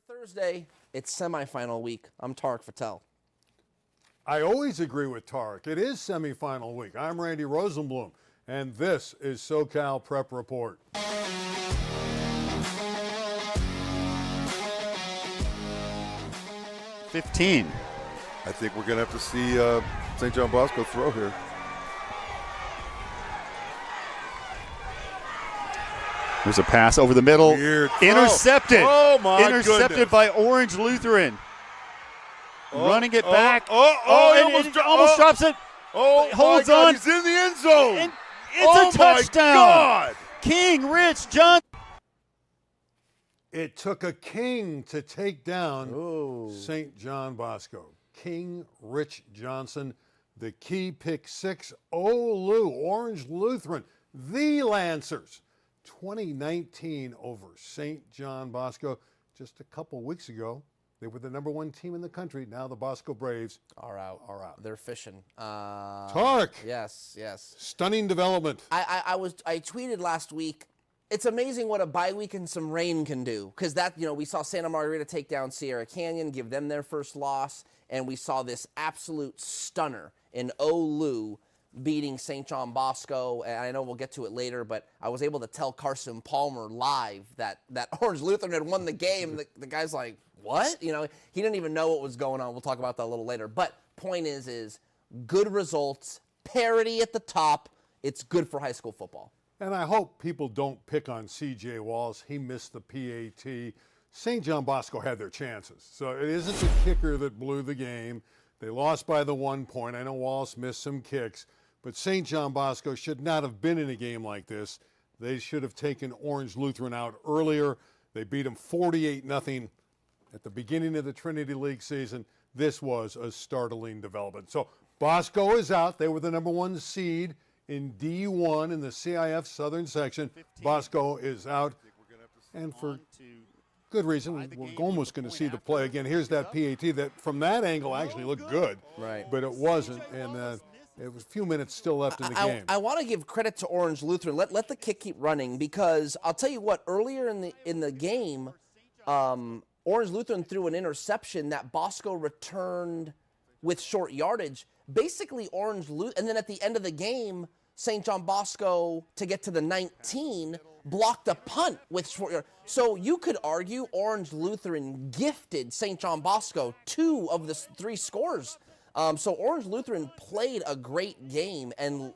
Thursday, it's semifinal week. I'm Tarek Fattel. I always agree with Tarek. It is semifinal week. I'm Randy Rosenblum, and this is SoCal Prep Report. 15. I think we're going to have to see St. John Bosco throw here. There's a pass over the middle. Weird. Intercepted. Oh my Intercepted goodness. by Orange Lutheran. Running it back. He and almost drops it. Holds my God, on. He's in the end zone. And it's a touchdown. My God. King Rich John. It took a king to take down St. John Bosco. King Rich Johnson, the key pick six. Lou, Orange Lutheran, the Lancers. 2019 over St. John Bosco. Just a couple weeks ago, they were the #1 team in the country. Now the Bosco Braves are out. They're fishing. Tarek. Yes. Stunning development. I tweeted last week. It's amazing what a bye week and some rain can do, because we saw Santa Margarita take down Sierra Canyon, give them their first loss, and we saw this absolute stunner in Lou beating St. John Bosco. And I know we'll get to it later, but I was able to tell Carson Palmer live that Orange Lutheran had won the game. The guy's like, what? He didn't even know what was going on. We'll talk about that a little later. But point is good results, parity at the top. It's good for high school football. And I hope people don't pick on C.J. Wallace. He missed the PAT. St. John Bosco had their chances. So it isn't the kicker that blew the game. They lost by the 1 point. I know Wallace missed some kicks, but St. John Bosco should not have been in a game like this. They should have taken Orange Lutheran out earlier. They beat them 48-0 at the beginning of the Trinity League season. This was a startling development. So Bosco is out. They were the #1 seed in D1 in the CIF Southern Section. 15. Bosco is out, and for good reason. We're almost going to see the play again. Here's that PAT that from that angle actually looked good, right? But it wasn't, and it was a few minutes still left in the game. I want to give credit to Orange Lutheran. Let the kick keep running, because I'll tell you what, earlier in the game, Orange Lutheran threw an interception that Bosco returned with short yardage. Basically, Orange Lutheran, and then at the end of the game, St. John Bosco, to get to the 19, blocked a punt with short yardage. So you could argue Orange Lutheran gifted St. John Bosco 2 of the 3 scores. So Orange Lutheran played a great game and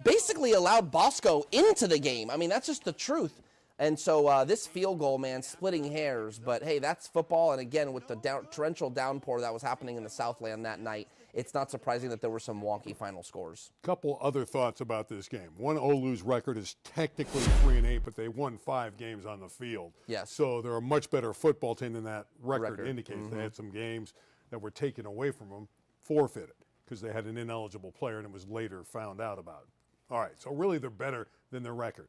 basically allowed Bosco into the game. I mean, that's just the truth. And so this field goal, man, splitting hairs. But, hey, that's football. And, again, with the torrential downpour that was happening in the Southland that night, it's not surprising that there were some wonky final scores. Couple other thoughts about this game. One, Olu's record is technically 3-8, but they won 5 games on the field. Yes. So they're a much better football team than that record indicates. Mm-hmm. They had some games that were taken away from them, forfeited, because they had an ineligible player and it was later found out about. All right, so really they're better than their record.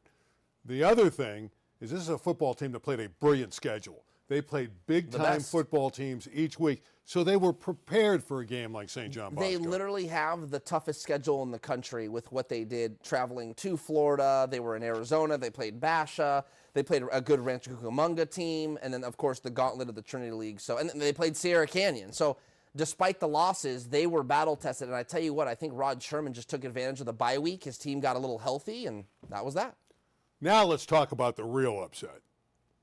The other thing is this is a football team that played a brilliant schedule. They played big-time football teams each week, so they were prepared for a game like St. John Bosco. They literally have the toughest schedule in the country with what they did traveling to Florida. They were in Arizona. They played Basha. They played a good Rancho Cucamonga team, and then, of course, the gauntlet of the Trinity League. So, and they played Sierra Canyon. So despite the losses, they were battle-tested. And I tell you what, I think Rod Sherman just took advantage of the bye week. His team got a little healthy, and that was that. Now let's talk about the real upset.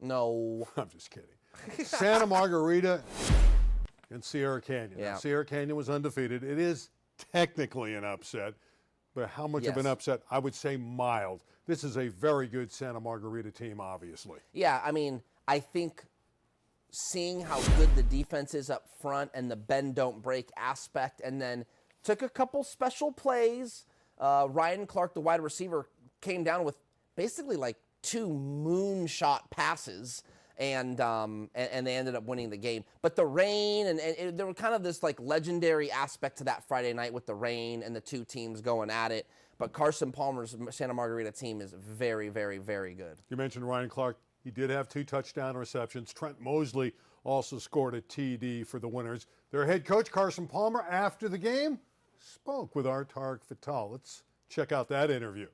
No. I'm just kidding. Santa Margarita and Sierra Canyon. Yeah. Now, Sierra Canyon was undefeated. It is technically an upset, but how much of an upset? I would say mild. This is a very good Santa Margarita team, obviously. Yeah, I mean, I think seeing how good the defense is up front and the bend don't break aspect, and then took a couple special plays. Ryan Clark, the wide receiver, came down with basically like 2 moonshot passes, and they ended up winning the game. But the rain, and there was kind of this like legendary aspect to that Friday night with the rain and the 2 teams going at it. But Carson Palmer's Santa Margarita team is very, very, very good. You mentioned Ryan Clark. He did have 2 touchdown receptions. Trent Mosley also scored a TD for the winners. Their head coach, Carson Palmer, after the game, spoke with our Tarek Fattel. Let's check out that interview.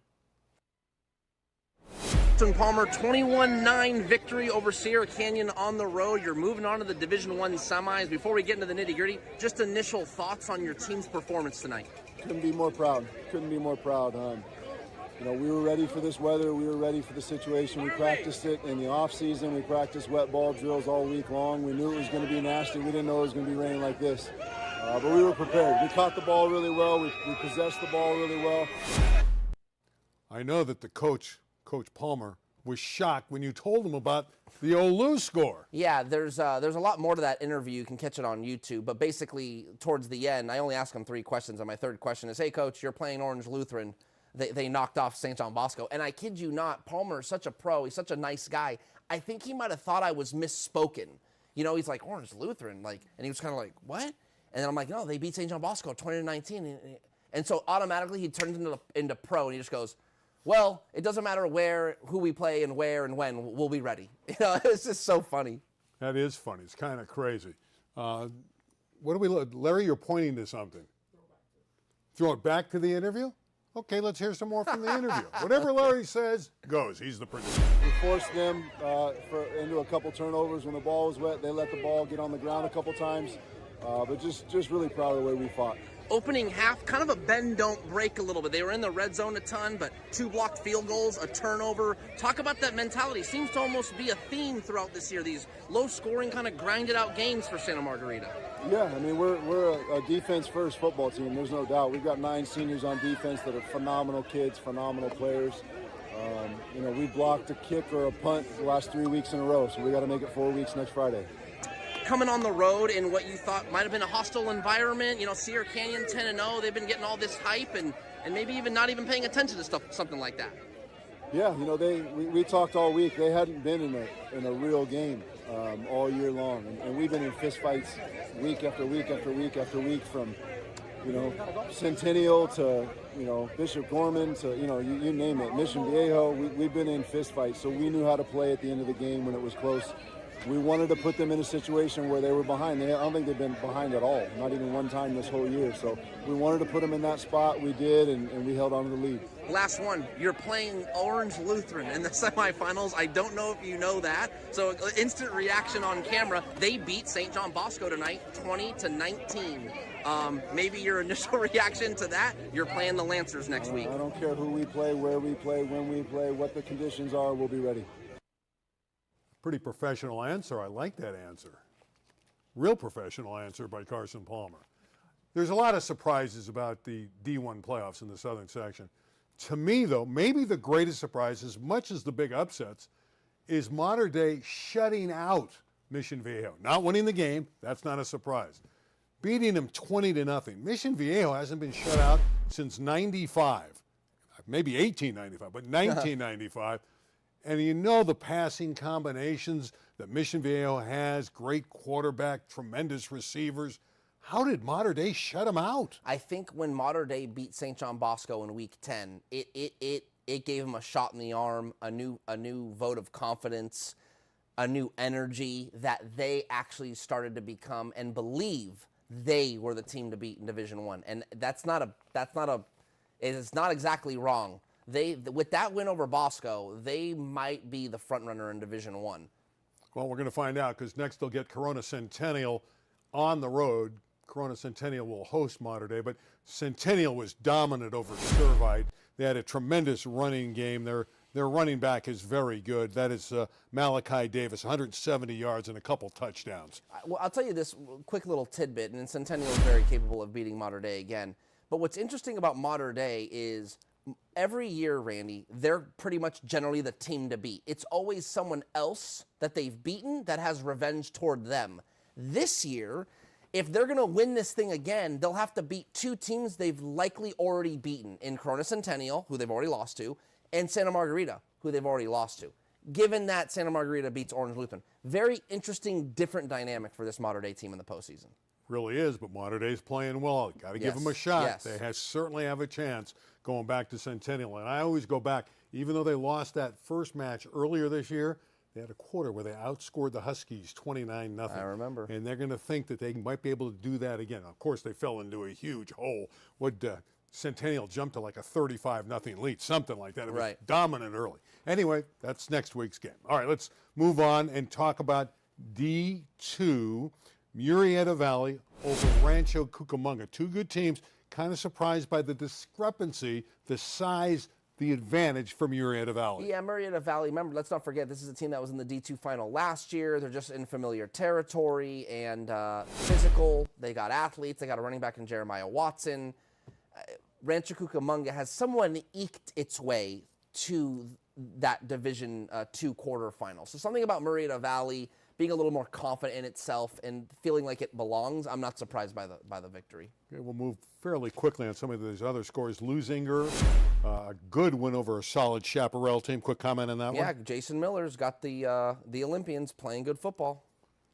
Lutheran Palmer, 21-9 victory over Sierra Canyon on the road. You're moving on to the Division I semis. Before we get into the nitty-gritty, just initial thoughts on your team's performance tonight. Couldn't be more proud. We were ready for this weather. We were ready for the situation. We practiced it in the off season. We practiced wet ball drills all week long. We knew it was going to be nasty. We didn't know it was going to be raining like this. But we were prepared. We caught the ball really well. We possessed the ball really well. I know that the Coach Palmer, was shocked when you told him about the Olu score. Yeah, there's a lot more to that interview. You can catch it on YouTube. But basically, towards the end, I only asked him 3 questions. And my third question is, hey, Coach, you're playing Orange Lutheran. They knocked off St. John Bosco. And I kid you not, Palmer is such a pro. He's such a nice guy. I think he might have thought I was misspoken. You know, he's like, Orange Lutheran. And he was kind of like, what? And then I'm like, no, they beat St. John Bosco 20-19. And so automatically he turns into pro, and he just goes, well, it doesn't matter who we play and where and when, we'll be ready. You know, it's just so funny. That is funny. It's kind of crazy. What do we look? Larry, you're pointing to something. Throw it back to the interview? Okay, let's hear some more from the interview. Whatever Larry says goes. He's the producer. We forced them into a couple turnovers when the ball was wet. They let the ball get on the ground a couple times. But just really proud of the way we fought. Opening half, kind of a bend, don't break a little bit. They were in the red zone a ton, but 2 blocked field goals, a turnover. Talk about that mentality. Seems to almost be a theme throughout this year, these low-scoring, kind of grinded-out games for Santa Margarita. Yeah, I mean, we're a defense-first football team. There's no doubt. We've got 9 seniors on defense that are phenomenal kids, phenomenal players. We blocked a kick or a punt the last 3 weeks in a row, so we got to make it 4 weeks next Friday. Coming on the road in what you thought might have been a hostile environment, Sierra Canyon 10-0, they've been getting all this hype and maybe even not even paying attention to something like that. Yeah, we talked all week. They hadn't been in a real game all year long, and we've been in fistfights week after week after week after week from Centennial to Bishop Gorman to you name it, Mission Viejo. We've been in fistfights, so we knew how to play at the end of the game when it was close. We wanted to put them in a situation where they were behind. I don't think they've been behind at all, not even one time this whole year. So we wanted to put them in that spot. We did, and we held on to the lead. Last one, you're playing Orange Lutheran in the semifinals. I don't know if you know that. So instant reaction on camera. They beat St. John Bosco tonight, 20-19. Maybe your initial reaction to that, you're playing the Lancers next week. I don't care who we play, where we play, when we play, what the conditions are, we'll be ready. Pretty professional answer. I like that answer. Real professional answer by Carson Palmer. There's a lot of surprises about the D1 playoffs in the Southern section. To me, though, maybe the greatest surprise, as much as the big upsets, is Mater Dei shutting out Mission Viejo. Not winning the game, that's not a surprise. Beating them 20-0. Mission Viejo hasn't been shut out since 95. Maybe 1895, but 1995. And the passing combinations that Mission Viejo has, great quarterback, tremendous receivers. How did Mater Dei shut them out? I think when Mater Dei beat St. John Bosco in Week 10, it gave them a shot in the arm, a new vote of confidence, a new energy that they actually started to become and believe they were the team to beat in Division I. And it's not exactly wrong. With that win over Bosco, they might be the front runner in Division I. Well, we're going to find out because next they'll get Corona Centennial on the road. Corona Centennial will host Mater Dei, but Centennial was dominant over Servite. They had a tremendous running game. Their running back is very good. That is Malachi Davis, 170 yards and a couple touchdowns. Well, I'll tell you this quick little tidbit, and Centennial is very capable of beating Mater Dei again. But what's interesting about Mater Dei is every year, Randy, they're pretty much generally the team to beat. It's always someone else that they've beaten that has revenge toward them. This year, if they're going to win this thing again, they'll have to beat 2 teams they've likely already beaten in Corona Centennial, who they've already lost to, and Santa Margarita, who they've already lost to. Given that Santa Margarita beats Orange Lutheran. Very interesting, different dynamic for this Mater Dei team in the postseason. Really is, but Mater Dei's playing well. Got to give them a shot. Yes. They certainly have a chance going back to Centennial. And I always go back, even though they lost that first match earlier this year, they had a quarter where they outscored the Huskies 29-0. I remember. And they're going to think that they might be able to do that again. Of course, they fell into a huge hole. Centennial jumped to like a 35-0 lead, something like that. It was Right. dominant early. Anyway, that's next week's game. All right, let's move on and talk about D2, Murrieta Valley over Rancho Cucamonga. Two good teams. Kind of surprised by the discrepancy, the size, the advantage for Murrieta Valley. Yeah, Murrieta Valley. Remember, let's not forget, this is a team that was in the D2 final last year. They're just in familiar territory and physical. They got athletes. They got a running back in Jeremiah Watson. Rancho Cucamonga has somewhat eked its way to that Division II quarterfinal. So something about Murrieta Valley being a little more confident in itself and feeling like it belongs, I'm not surprised by the victory. Okay, we'll move fairly quickly on some of these other scores. Lusinger, a good win over a solid Chaparral team. Quick comment on that Yeah, one? Jason Miller's got the Olympians playing good football.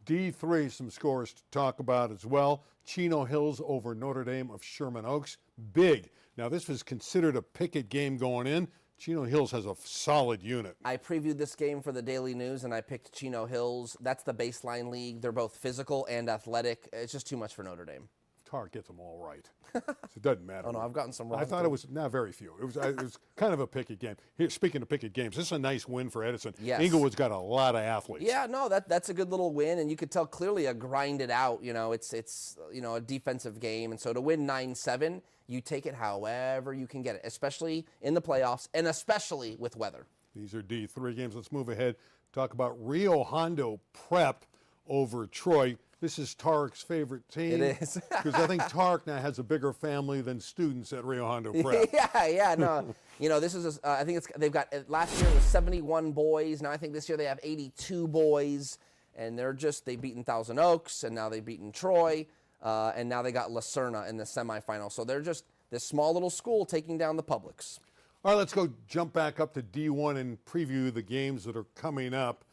D3, some scores to talk about as well. Chino Hills over Notre Dame of Sherman Oaks. Big. Now, this was considered a picket game going in. Chino Hills has a solid unit. I previewed this game for the Daily News, and I picked Chino Hills. That's the baseline league. They're both physical and athletic. It's just too much for Notre Dame. Tarek gets them all right. So it doesn't matter. Oh, no, I've gotten some wrong. I thought it was not very few. It was kind of a picket game. Here, speaking of picket games, this is a nice win for Edison. Yes. Inglewood's got a lot of athletes. Yeah, no, that's a good little win, and you could tell clearly a grinded out. It's a defensive game, and so to win 9-7, you take it however you can get it, especially in the playoffs and especially with weather. These are D3 games. Let's move ahead. Talk about Rio Hondo Prep over Troy. This is Tarek's favorite team. It is. Because I think Tarek now has a bigger family than students at Rio Hondo Prep. yeah, no. This is, I think they've got, last year it was 71 boys. Now I think this year they have 82 boys. And they've beaten Thousand Oaks, and now they've beaten Troy. And now they got La Serna in the semifinal. So they're just this small little school taking down the Publix. All right, let's go jump back up to D1 and preview the games that are coming up.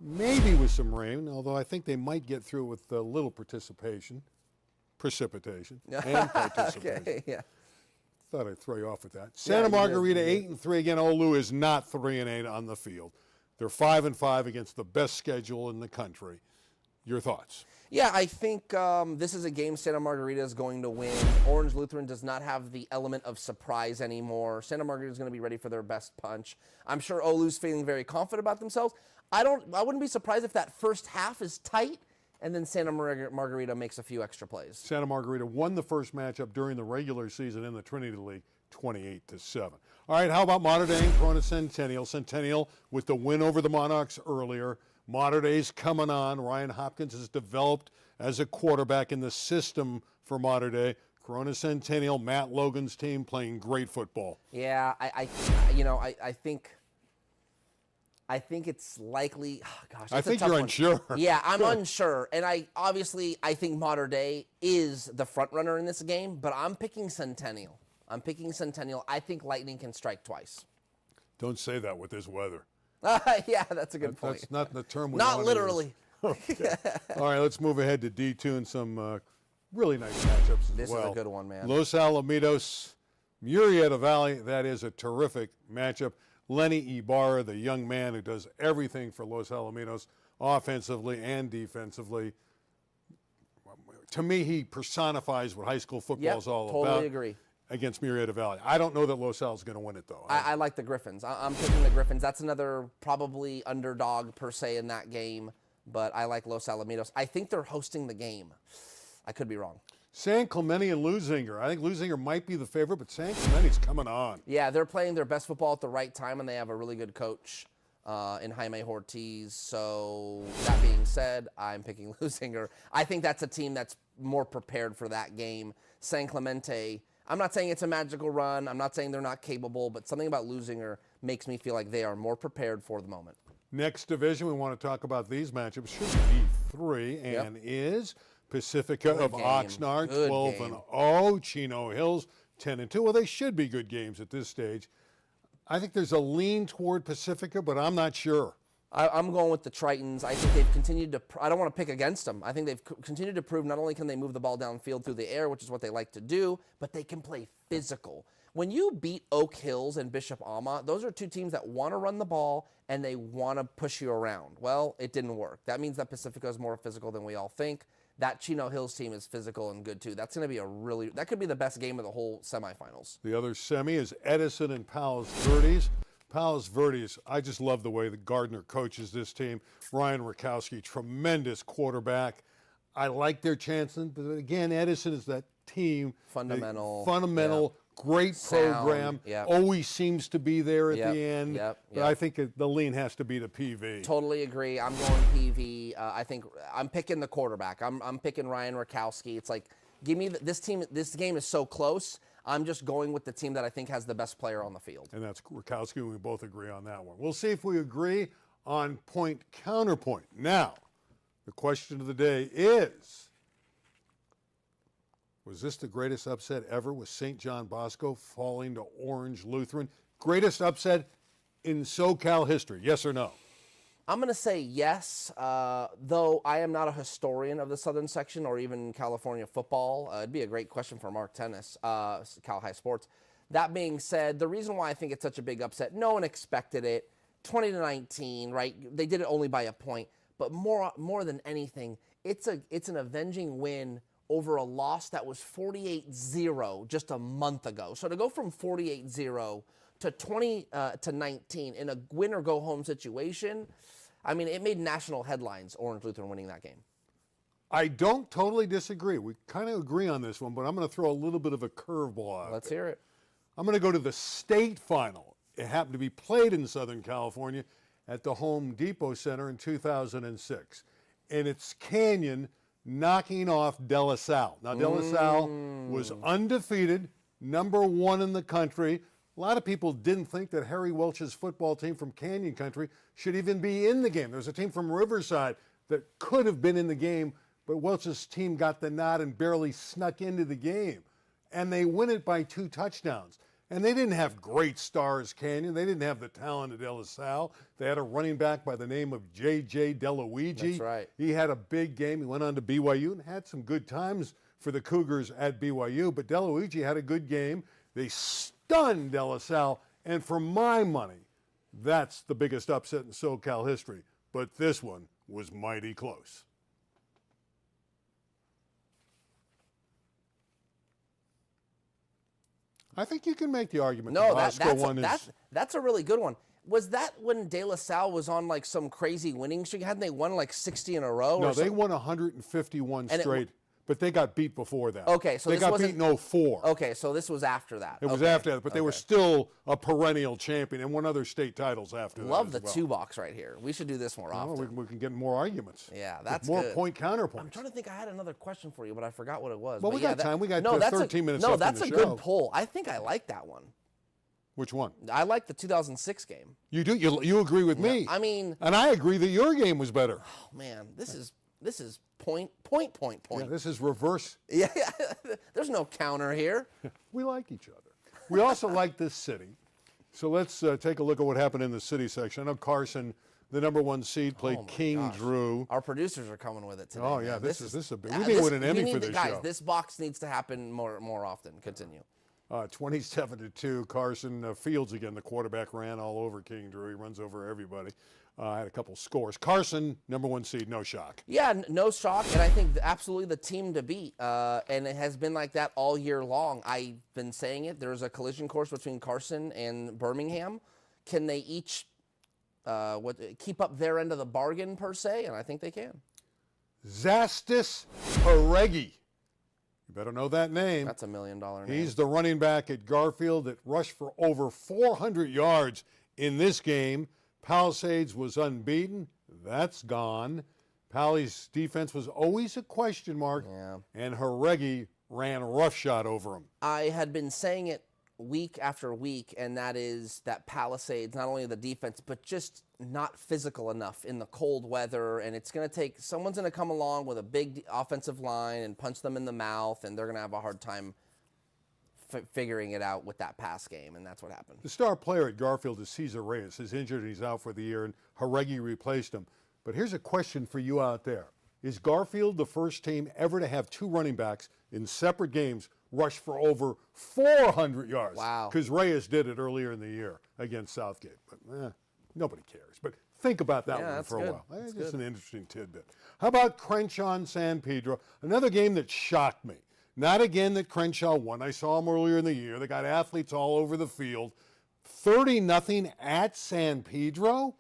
Maybe with some rain, although I think they might get through with a little precipitation, and participation. Okay, yeah. Thought I'd throw you off with that. Santa Margarita 8-3 again. Olu is not 3-8 on the field. They're 5-5 against the best schedule in the country. Your thoughts? Yeah, I think this is a game Santa Margarita is going to win. Orange Lutheran does not have the element of surprise anymore. Santa Margarita is going to be ready for their best punch. I'm sure Olu's feeling very confident about themselves. I wouldn't be surprised if that first half is tight and then Santa Margarita makes a few extra plays. Santa Margarita won the first matchup during the regular season in the Trinity League, 28-7. All right, how about Mater Dei and Corona Centennial? Centennial with the win over the Monarchs earlier. Mater Dei's coming on. Ryan Hopkins has developed as a quarterback in the system for Mater Dei. Corona Centennial, Matt Logan's team playing great football. Yeah, I think it's likely. Oh gosh, I think you're unsure. Yeah, I'm unsure, and I think Mater Dei is the front runner in this game, but I'm picking Centennial. I think lightning can strike twice. Don't say that with this weather. Yeah, that's a good point. That's not the term we Not want literally. Okay. All right, let's move ahead to D2 and some really nice matchups as This well. is a good one, man. Los Alamitos, Murrieta Valley. That is a terrific matchup. Lenny Ibarra, the young man who does everything for Los Alamitos, offensively and defensively. To me, he personifies what high school football is all about. Totally agree. Against Murrieta Valley. I don't know that Los Al is going to win it, though. I like the Griffins. I'm picking the Griffins. That's another probably underdog per se in that game, but I like Los Alamitos. I think they're hosting the game. I could be wrong. San Clemente and Lusinger. I think Lusinger might be the favorite, but San Clemente's coming on. Yeah, they're playing their best football at the right time, and they have a really good coach in Jaime Ortiz. So that being said, I'm picking Lusinger. I think that's a team that's more prepared for that game. San Clemente, I'm not saying it's a magical run. I'm not saying they're not capable, but something about Lusinger makes me feel like they are more prepared for the moment. Next division, we want to talk about these matchups. Should be D3 and is Pacifica of Oxnard, 12-0. Chino Hills, 10-2. Well, they should be good games at this stage. I think there's a lean toward Pacifica, but I'm not sure. I'm going with the Tritons. I think they've continued to – I don't want to pick against them. I think they've continued to prove not only can they move the ball downfield through the air, which is what they like to do, but they can play physical. When you beat Oak Hills and Bishop Alma, those are two teams that want to run the ball and they want to push you around. Well, it didn't work. That means that Pacifica is more physical than we all think. that Chino Hills team is physical and good too. That's going to be that could be the best game of the whole semifinals. The other semi is Edison and Palos Verdes. Palos Verdes, I just love the way that Gardner coaches this team. Ryan Rakowski, tremendous quarterback. I like their chances, but again, Edison is that team. Fundamental, great program. Yep. Always seems to be there at the end. Yep. But I think the lean has to be to PV. Totally agree. I'm going PV. I think I'm picking the quarterback. I'm picking Ryan Rakowski. It's like, give me this team. This game is so close. I'm just going with the team that I think has the best player on the field. And that's Rakowski, and we both agree on that one. We'll see if we agree on point counterpoint. Now, the question of the day is, was this the greatest upset ever with St. John Bosco falling to Orange Lutheran? Greatest upset in SoCal history, yes or no? I'm going to say yes, though I am not a historian of the Southern Section or even California football. It'd be a great question for Mark Tennis, Cal High Sports. That being said, the reason why I think it's such a big upset, no one expected it. 20-19, right? They did it only by a point. But more than anything, it's an avenging win over a loss that was 48-0 just a month ago. So to go from 48-0 to 20-19 in a win or go home situation, I mean, it made national headlines, Orange Lutheran winning that game. I don't totally disagree. We kind of agree on this one, but I'm going to throw a little bit of a curveball out. Let's hear it. I'm going to go to the state final. It happened to be played in Southern California at the Home Depot Center in 2006. And it's Canyon knocking off De La Salle. Now, De La Salle was undefeated, #1 in the country. A lot of people didn't think that Harry Welch's football team from Canyon Country should even be in the game. There was a team from Riverside that could have been in the game, but Welch's team got the nod and barely snuck into the game. And they win it by 2 touchdowns. And they didn't have great stars, Canyon. They didn't have the talent of De La Salle. They had a running back by the name of J.J. DeLuigi. That's right. He had a big game. He went on to BYU and had some good times for the Cougars at BYU. But DeLuigi had a good game. They stunned De La Salle. And for my money, that's the biggest upset in SoCal history. But this one was mighty close. I think you can make the argument. No, the that's a really good one. Was that when De La Salle was on like some crazy winning streak? Hadn't they won like 60 in a row? No, they won 151 straight, but they got beat before that. Okay, so they got beat in 04. Okay, so this was after that. It was after that, but they were still a perennial champion and won other state titles after that. Love the 2-box right here. We should do this more often. We can get more arguments. Yeah, that's more good. Point counterpoints. I'm trying to think. I had another question for you, but I forgot what it was. Well, but we got time. We got 13 minutes left in the show. No, that's a good pull. I think I like that one. Which one? I like the 2006 game. You do? You agree with me? I mean, and I agree that your game was better. Oh man, this is point. Yeah, this is reverse. Yeah, there's no counter here. We like each other. We also like this city. So let's take a look at what happened in the city section. I know Carson, the #1 seed, played King Drew. Our producers are coming with it today. Oh yeah, man. this is a big. We need to win an Emmy for this guys, show. This box needs to happen more often. Continue. 27-2. Carson Fields again. The quarterback ran all over King Drew. He runs over everybody. Had a couple scores. Carson, #1 seed, no shock. Yeah, no shock, and I think absolutely the team to beat. And it has been like that all year long. I've been saying it. There's a collision course between Carson and Birmingham. Can they each keep up their end of the bargain, per se? And I think they can. Zastis Haregi. You better know that name. That's $1 million name. He's the running back at Garfield that rushed for over 400 yards in this game. Palisades was unbeaten. That's gone. Pally's defense was always a question mark. Yeah. And Haregi ran roughshod over him. I had been saying it week after week, and that is that Palisades, not only the defense, but just not physical enough in the cold weather. And it's going to take, someone's going to come along with a big offensive line and punch them in the mouth, and they're going to have a hard time figuring it out with that pass game, and that's what happened. The star player at Garfield is Cesar Reyes. He's injured and he's out for the year, and Haregi replaced him. But here's a question for you out there. Is Garfield the first team ever to have 2 running backs in separate games rush for over 400 yards? Wow. Because Reyes did it earlier in the year against Southgate. But nobody cares. But Think about that Yeah, one that's for a good. while. That's Just good. an interesting tidbit. How about Crenshaw and San Pedro? Another game that shocked me. Not again that Crenshaw won. I saw them earlier in the year. They got athletes all over the field. 30-0 at San Pedro?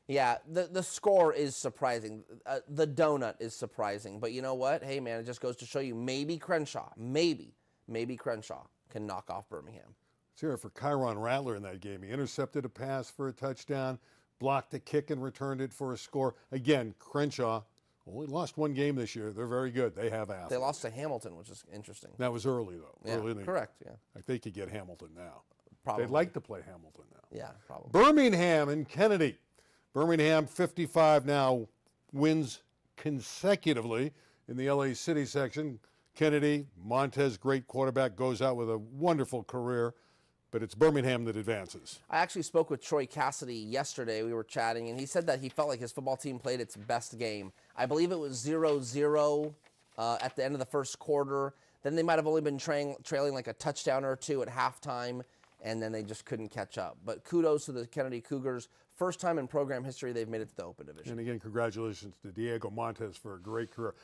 Yeah, the score is surprising. The donut is surprising. But you know what? Hey, man, it just goes to show you maybe Crenshaw, maybe Crenshaw can knock off Birmingham. Let's hear it for Kyron Rattler in that game. He intercepted a pass for a touchdown, blocked a kick and returned it for a score. Again, Crenshaw only lost one game this year. They're very good. They have athletes. They lost to Hamilton, which is interesting. That was early, though. Yeah, Early in the correct, yeah. Like they could get Hamilton now. Probably. They'd like to play Hamilton now. Yeah, probably. Birmingham and Kennedy. Birmingham 55 now wins consecutively in the LA City section. Kennedy, Montez, great quarterback, goes out with a wonderful career, but it's Birmingham that advances. I actually spoke with Troy Cassidy yesterday. We were chatting, and he said that he felt like his football team played its best game. I believe it was 0-0 at the end of the first quarter. Then they might have only been trailing like a touchdown or two at halftime, and then they just couldn't catch up. But kudos to the Kennedy Cougars. First time in program history they've made it to the Open Division. And again, congratulations to Diego Montez for a great career.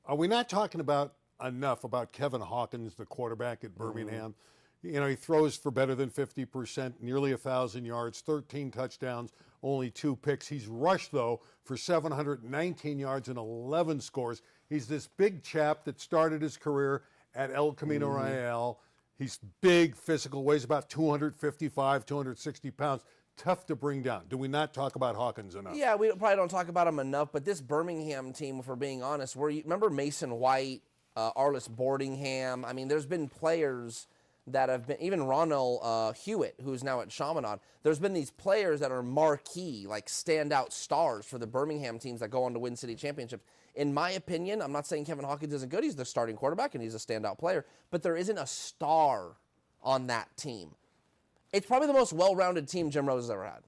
Are we not talking about enough about Kevin Hawkins, the quarterback at Birmingham? You know, he throws for better than 50%, nearly 1,000 yards, 13 touchdowns, only 2 picks. He's rushed, though, for 719 yards and 11 scores. He's this big chap that started his career at El Camino Real. He's big, physical, weighs about 255, 260 pounds. Tough to bring down. Do we not talk about Hawkins enough? Yeah, we probably don't talk about him enough, but this Birmingham team, if we're being honest, remember Mason White, Arliss Boardingham? I mean, there's been players that have been, even Ronald Hewitt, who's now at Chaminade. There's been these players that are marquee, like standout stars for the Birmingham teams that go on to win city championships. In my opinion, I'm not saying Kevin Hawkins isn't good. He's the starting quarterback and he's a standout player, but there isn't a star on that team. It's probably the most well-rounded team Jim Rose has ever had.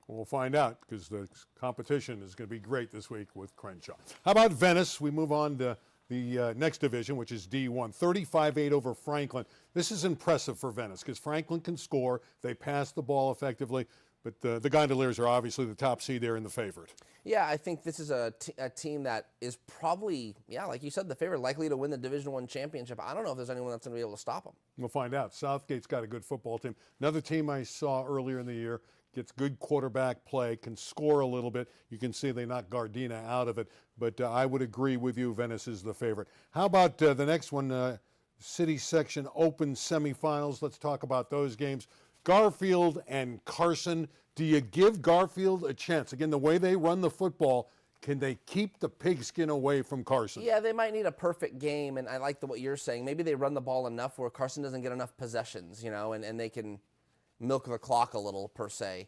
We'll find out because the competition is going to be great this week with Crenshaw. How about Venice? We move on to the next division, which is D1. 35-8 over Franklin. This is impressive for Venice because Franklin can score. They pass the ball effectively. But the Gondoliers are obviously the top seed there and the favorite. Yeah, I think this is a team that is probably, like you said, the favorite, likely to win the Division I championship. I don't know if there's anyone that's going to be able to stop them. We'll find out. Southgate's got a good football team. Another team I saw earlier in the year gets good quarterback play, can score a little bit. You can see they knocked Gardena out of it. But I would agree with you, Venice is the favorite. How about the next one, City Section Open semifinals? Let's talk about those games. Garfield and Carson. Do you give Garfield a chance? Again, the way they run the football, can they keep the pigskin away from Carson? Yeah, they might need a perfect game, and I like what you're saying. Maybe they run the ball enough where Carson doesn't get enough possessions, and they can milk the clock a little, per se.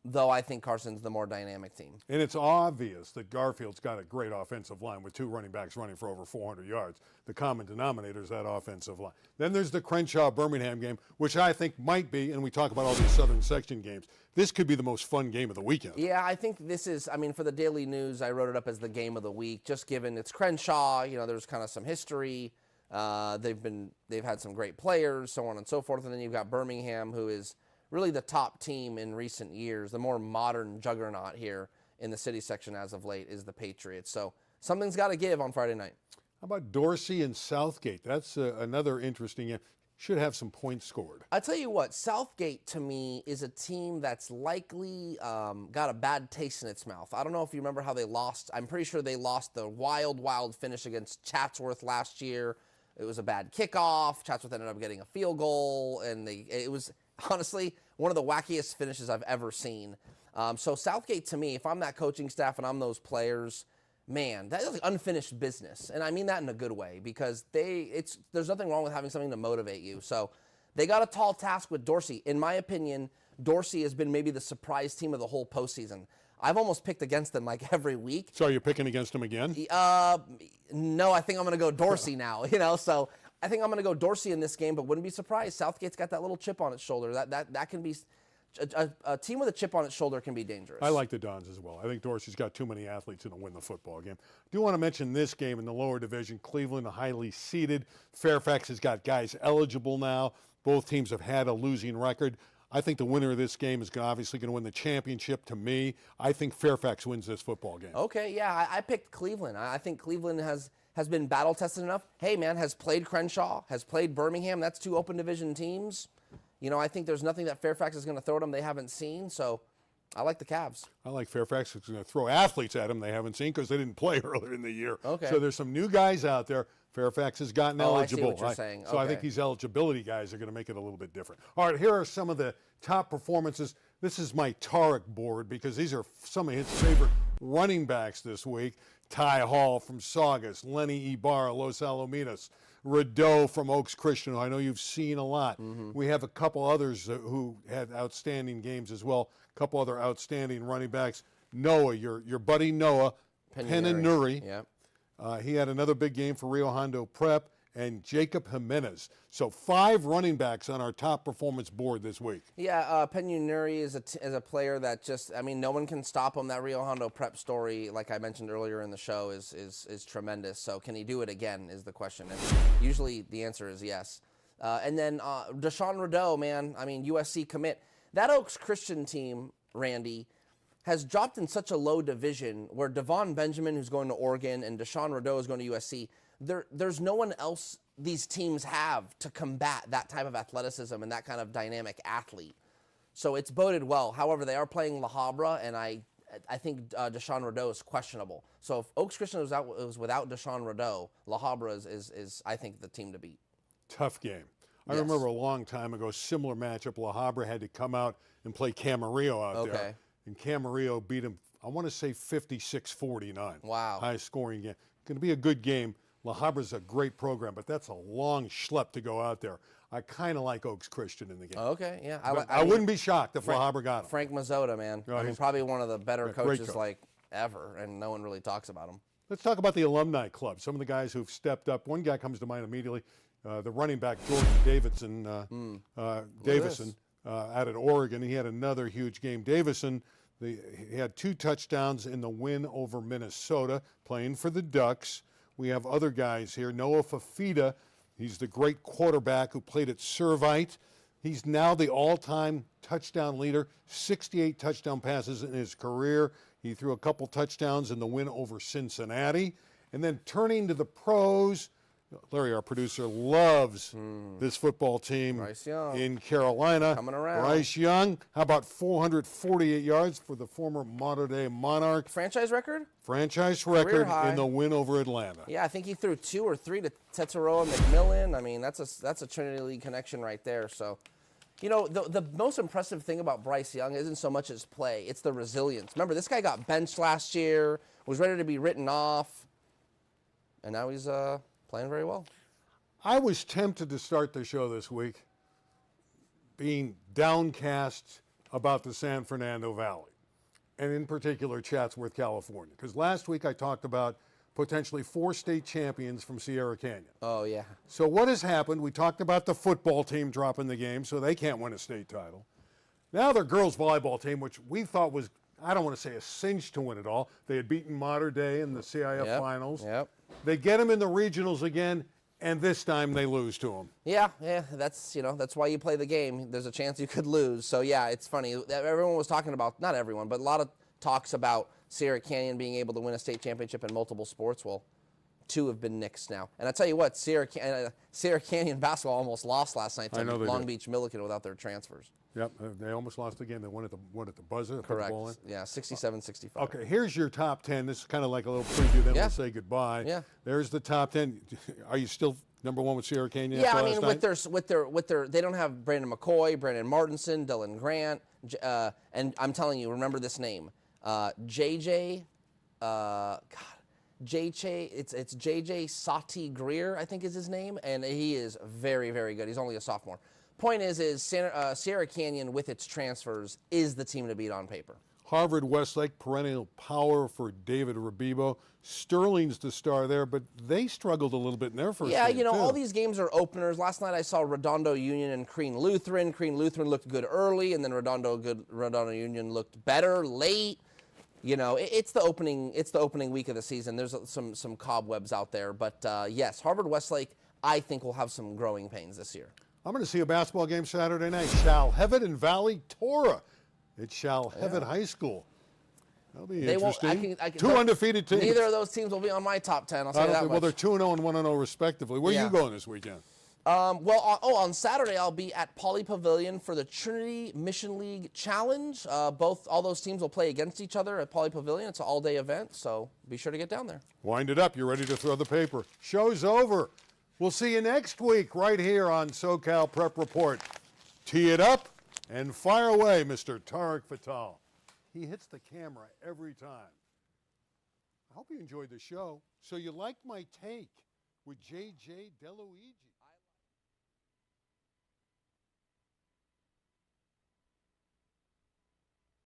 Though I think Carson's the more dynamic team. And it's obvious that Garfield's got a great offensive line with 2 running backs running for over 400 yards. The common denominator is that offensive line. Then there's the Crenshaw-Birmingham game, which I think might be, and we talk about all these Southern Section games, this could be the most fun game of the weekend. Yeah, I think this is, for the Daily News, I wrote it up as the game of the week, just given it's Crenshaw, there's kind of some history. They've had some great players, so on and so forth. And then you've got Birmingham, who is really the top team in recent years. The more modern juggernaut here in the city section as of late is the Patriots. So something's got to give on Friday night. How about Dorsey and Southgate? That's another interesting game. Should have some points scored. I tell you what, Southgate to me is a team that's likely got a bad taste in its mouth. I don't know if you remember how they lost. I'm pretty sure they lost the wild finish against Chatsworth last year. It was a bad kickoff. Chatsworth ended up getting a field goal, and it was honestly one of the wackiest finishes I've ever seen. So Southgate, to me, if I'm that coaching staff and I'm those players, man, that is like unfinished business. And I mean that in a good way because there's nothing wrong with having something to motivate you. So they got a tall task with Dorsey. In my opinion, Dorsey has been maybe the surprise team of the whole postseason. I've almost picked against them like every week. So are you picking against them again? No, I think I'm going to go Dorsey now, so I think I'm going to go Dorsey in this game, but wouldn't be surprised. Southgate's got that little chip on its shoulder. That can be a team with a chip on its shoulder can be dangerous. I like the Dons as well. I think Dorsey's got too many athletes to win the football game. I do want to mention this game in the lower division. Cleveland, highly seeded. Fairfax has got guys eligible now. Both teams have had a losing record. I think the winner of this game is obviously going to win the championship. To me, I think Fairfax wins this football game. Okay, yeah, I picked Cleveland. I think Cleveland has been battle-tested enough. Hey, man, has played Crenshaw, has played Birmingham. That's 2 open division teams. You know, I think there's nothing that Fairfax is going to throw at them they haven't seen, so I like the Cavs. I like Fairfax is going to throw athletes at them they haven't seen because they didn't play earlier in the year. Okay. So there's some new guys out there. Fairfax has gotten eligible. I see what you're saying. So I think these eligibility guys are going to make it a little bit different. All right, here are some of the top performances. This is my Tarek board because these are some of his favorite running backs this week. Ty Hall from Saugus, Lenny Ibarra, Los Alamitos, Rideau from Oaks Christian, who I know you've seen a lot. We have a couple others who had outstanding games as well, a couple other outstanding running backs. Noah, your buddy Noah, Penanuri. Yep. He had another big game for Rio Hondo Prep, and Jacob Jimenez. So 5 running backs on our top performance board this week. Yeah, Penunuri is a player that just, I mean, no one can stop him. That Rio Hondo Prep story, like I mentioned earlier in the show, is tremendous. So can he do it again is the question. And usually the answer is yes. And then Deshaun Rideau, man, I mean, USC commit. That Oaks Christian team, Randy, has dropped in such a low division where Devon Benjamin, who's going to Oregon, and Deshaun Rideau is going to USC. There's no one else these teams have to combat that type of athleticism and that kind of dynamic athlete. So it's boded well. However, they are playing La Habra, and I think Deshaun Rideau is questionable. So if Oaks Christian was without Deshaun Rideau, La Habra is I think the team to beat. Tough game. I remember a long time ago, similar matchup. La Habra had to come out and play Camarillo out there. And Camarillo beat him, I want to say 56-49. Wow. High scoring game. Going to be a good game. La Habra's a great program, but that's a long schlep to go out there. I kind of like Oaks Christian in the game. Okay, yeah. I wouldn't be shocked if La Habra got him. Frank Mazzota, man. I mean, probably one of the better coaches like ever, and no one really talks about him. Let's talk about the alumni club. Some of the guys who've stepped up. One guy comes to mind immediately, the running back Jordan Davison, out at Oregon. He had another huge game. Davison, he had 2 touchdowns in the win over Minnesota, playing for the Ducks. We have other guys here. Noah Fafita, he's the great quarterback who played at Servite. He's now the all-time touchdown leader, 68 touchdown passes in his career. He threw a couple touchdowns in the win over Cincinnati. And then turning to the pros, Larry, our producer, loves this football team in Carolina. Coming around. Bryce Young, how about 448 yards for the former modern-day Monarch? Franchise record? Franchise record in the win over Atlanta. Yeah, I think he threw 2 or 3 to Tetsuroa McMillan. I mean, that's a Trinity League connection right there. So, you know, the most impressive thing about Bryce Young isn't so much his play, it's the resilience. Remember, this guy got benched last year, was ready to be written off, and now he's playing very well. I was tempted to start the show this week being downcast about the San Fernando Valley, and in particular Chatsworth, California, because last week I talked about potentially 4 state champions from Sierra Canyon. Oh, yeah. So what has happened? We talked about the football team dropping the game, so they can't win a state title. Now their girls volleyball team, which we thought was, I don't want to say a cinch to win it all. They had beaten Mater Dei in the CIF finals. Yep. They get them in the regionals again, and this time they lose to them. Yeah, that's why you play the game. There's a chance you could lose. So yeah, it's funny. Everyone was talking about, not everyone, but a lot of talks about Sierra Canyon being able to win a state championship in multiple sports. Well, 2 have been nixed now. And I tell you what, Sierra Canyon basketball almost lost last night to Long Beach Millikan without their transfers. Yep, they almost lost the game. They won at the buzzer. Correct. Yeah, 67-65. Okay, here's your top 10. This is kind of like a little preview. Then we'll say goodbye. Yeah. There's the top 10. Are you still number 1 with Sierra Canyon? Yeah, I mean, with their, they don't have Brandon McCoy, Brandon Martinson, Dylan Grant, and I'm telling you, remember this name, JJ. It's JJ Sati Greer, I think is his name, and he is very, very good. He's only a sophomore. Point is Sierra Canyon with its transfers is the team to beat on paper. Harvard Westlake, perennial power for David Rabibo. Sterling's the star there, but they struggled a little bit in their first game. Yeah, you know, all these games are openers. Last night I saw Redondo Union and Crean Lutheran. Crean Lutheran looked good early, and then Redondo Union looked better late. You know, it's the opening week of the season. There's some cobwebs out there, but yes, Harvard Westlake I think will have some growing pains this year. I'm going to see a basketball game Saturday night. Shalhevet and Valley Torah. It's Shalhevet High School. That'll be interesting. Two undefeated teams. Neither of those teams will be on my top 10. I'll say that much. Well, they're 2-0 and 1-0 respectively. Where are you going this weekend? On Saturday I'll be at Pauley Pavilion for the Trinity Mission League Challenge. All those teams will play against each other at Pauley Pavilion. It's an all-day event, so be sure to get down there. Wind it up. You're ready to throw the paper. Show's over. We'll see you next week right here on SoCal Prep Report. Tee it up and fire away, Mr. Tarek Fatal. He hits the camera every time. I hope you enjoyed the show. So you liked my take with J.J. DeLuigi.